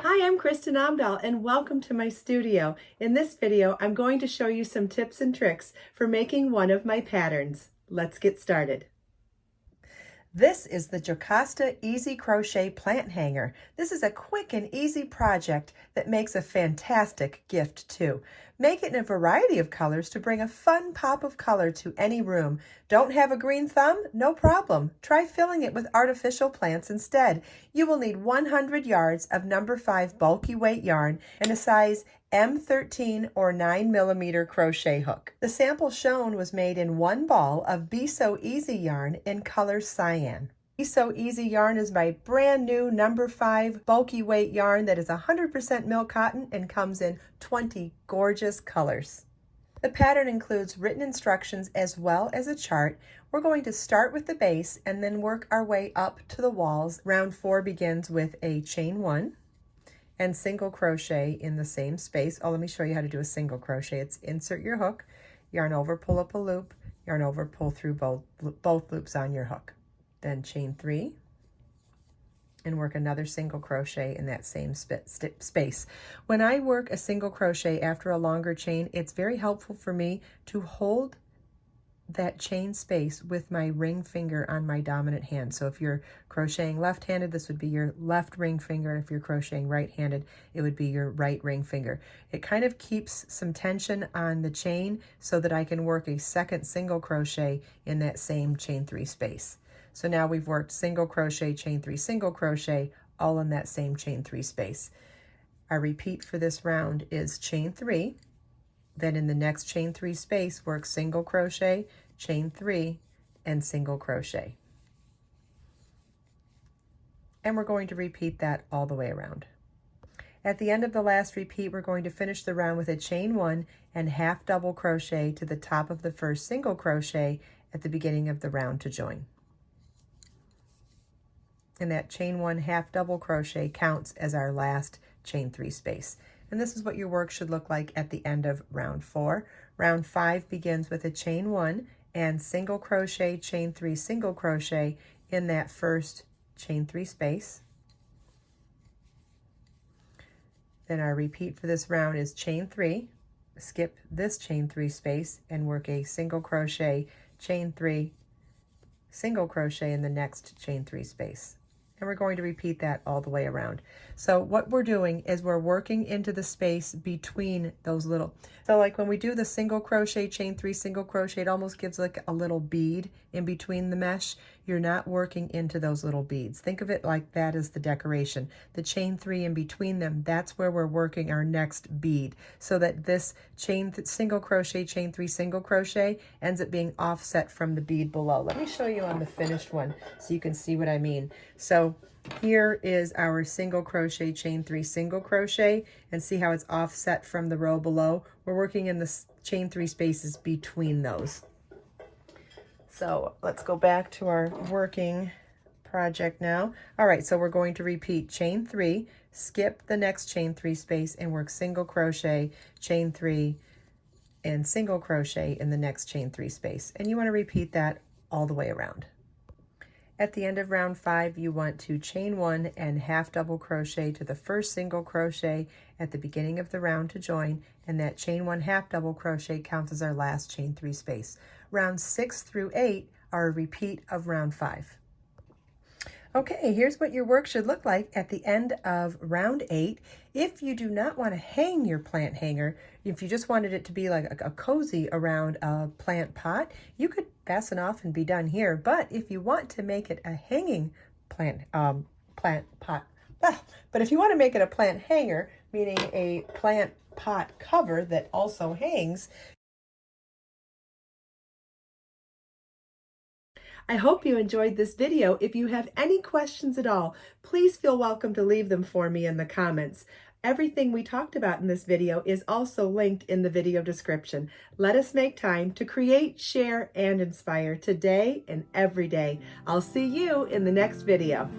Hi, I'm Kristin Omdahl and welcome to my studio. In this video, I'm going to show you some tips and tricks for making one of my patterns. Let's get started. This is the Jocasta Easy Crochet Plant Hanger. This is a quick and easy project that makes a fantastic gift too. Make it in a variety of colors to bring a fun pop of color to any room. Don't have a green thumb? No problem. Try filling it with artificial plants instead. You will need 100 yards of number 5 bulky weight yarn and a size M13 or 9mm crochet hook. The sample shown was made in one ball of Be So Easy yarn in color cyan. Be So Easy yarn is my brand new number 5 bulky weight yarn that is 100% milk cotton and comes in 20 gorgeous colors. The pattern includes written instructions as well as a chart. We're going to start with the base and then work our way up to the walls. Round 4 begins with a chain 1 and single crochet in the same space. Oh, let me show you how to do a single crochet. It's insert your hook, yarn over, pull up a loop, yarn over, pull through both loops on your hook. Then chain 3 and work another single crochet in that same space. When I work a single crochet after a longer chain, it's very helpful for me to hold that chain space with my ring finger on my dominant hand. So if you're crocheting left-handed, this would be your left ring finger. If you're crocheting right-handed, it would be your right ring finger. It kind of keeps some tension on the chain so that I can work a second single crochet in that same chain 3 space. So now we've worked single crochet, chain 3, single crochet, all in that same chain 3 space. Our repeat for this round is chain 3. Then in the next chain 3 space, work single crochet, chain 3, and single crochet. And we're going to repeat that all the way around. At the end of the last repeat, we're going to finish the round with a chain 1 and half double crochet to the top of the first single crochet at the beginning of the round to join. And that chain 1 half double crochet counts as our last chain 3 space. And this is what your work should look like at the end of round 4. Round 5 begins with a chain 1 and single crochet, chain 3, single crochet in that first chain 3 space. Then our repeat for this round is chain 3, skip this chain 3 space and work a single crochet, chain 3, single crochet in the next chain 3 space. And we're going to repeat that all the way around. So what we're doing is we're working into the space between those little, so like when we do the single crochet, chain 3, single crochet, it almost gives like a little bead in between the mesh. You're not working into those little beads. Think of it like that as the decoration. The chain 3 in between them, that's where we're working our next bead, so that this single crochet, chain 3, single crochet ends up being offset from the bead below. Let me show you on the finished one so you can see what I mean. So here is our single crochet, chain 3, single crochet, and see how it's offset from the row below. We're working in the chain 3 spaces between those. So let's go back to our working project now. All right, so we're going to repeat chain 3, skip the next chain 3 space and work single crochet, chain 3, and single crochet in the next chain 3 space. And you want to repeat that all the way around. At the end of round 5, you want to chain 1 and half double crochet to the first single crochet at the beginning of the round to join, and that chain 1 half double crochet counts as our last chain 3 space. Rounds 6 through 8 are a repeat of round 5. Okay, here's what your work should look like at the end of round 8. If you do not want to hang your plant hanger, if you just wanted it to be like a cozy around a plant pot, you could fasten off and be done here. But if you want to make it a hanging plant pot, but if you want to make it a plant hanger, meaning a plant pot cover that also hangs, I hope you enjoyed this video. If you have any questions at all, please feel welcome to leave them for me in the comments. Everything we talked about in this video is also linked in the video description. Let us make time to create, share, and inspire today and every day. I'll see you in the next video.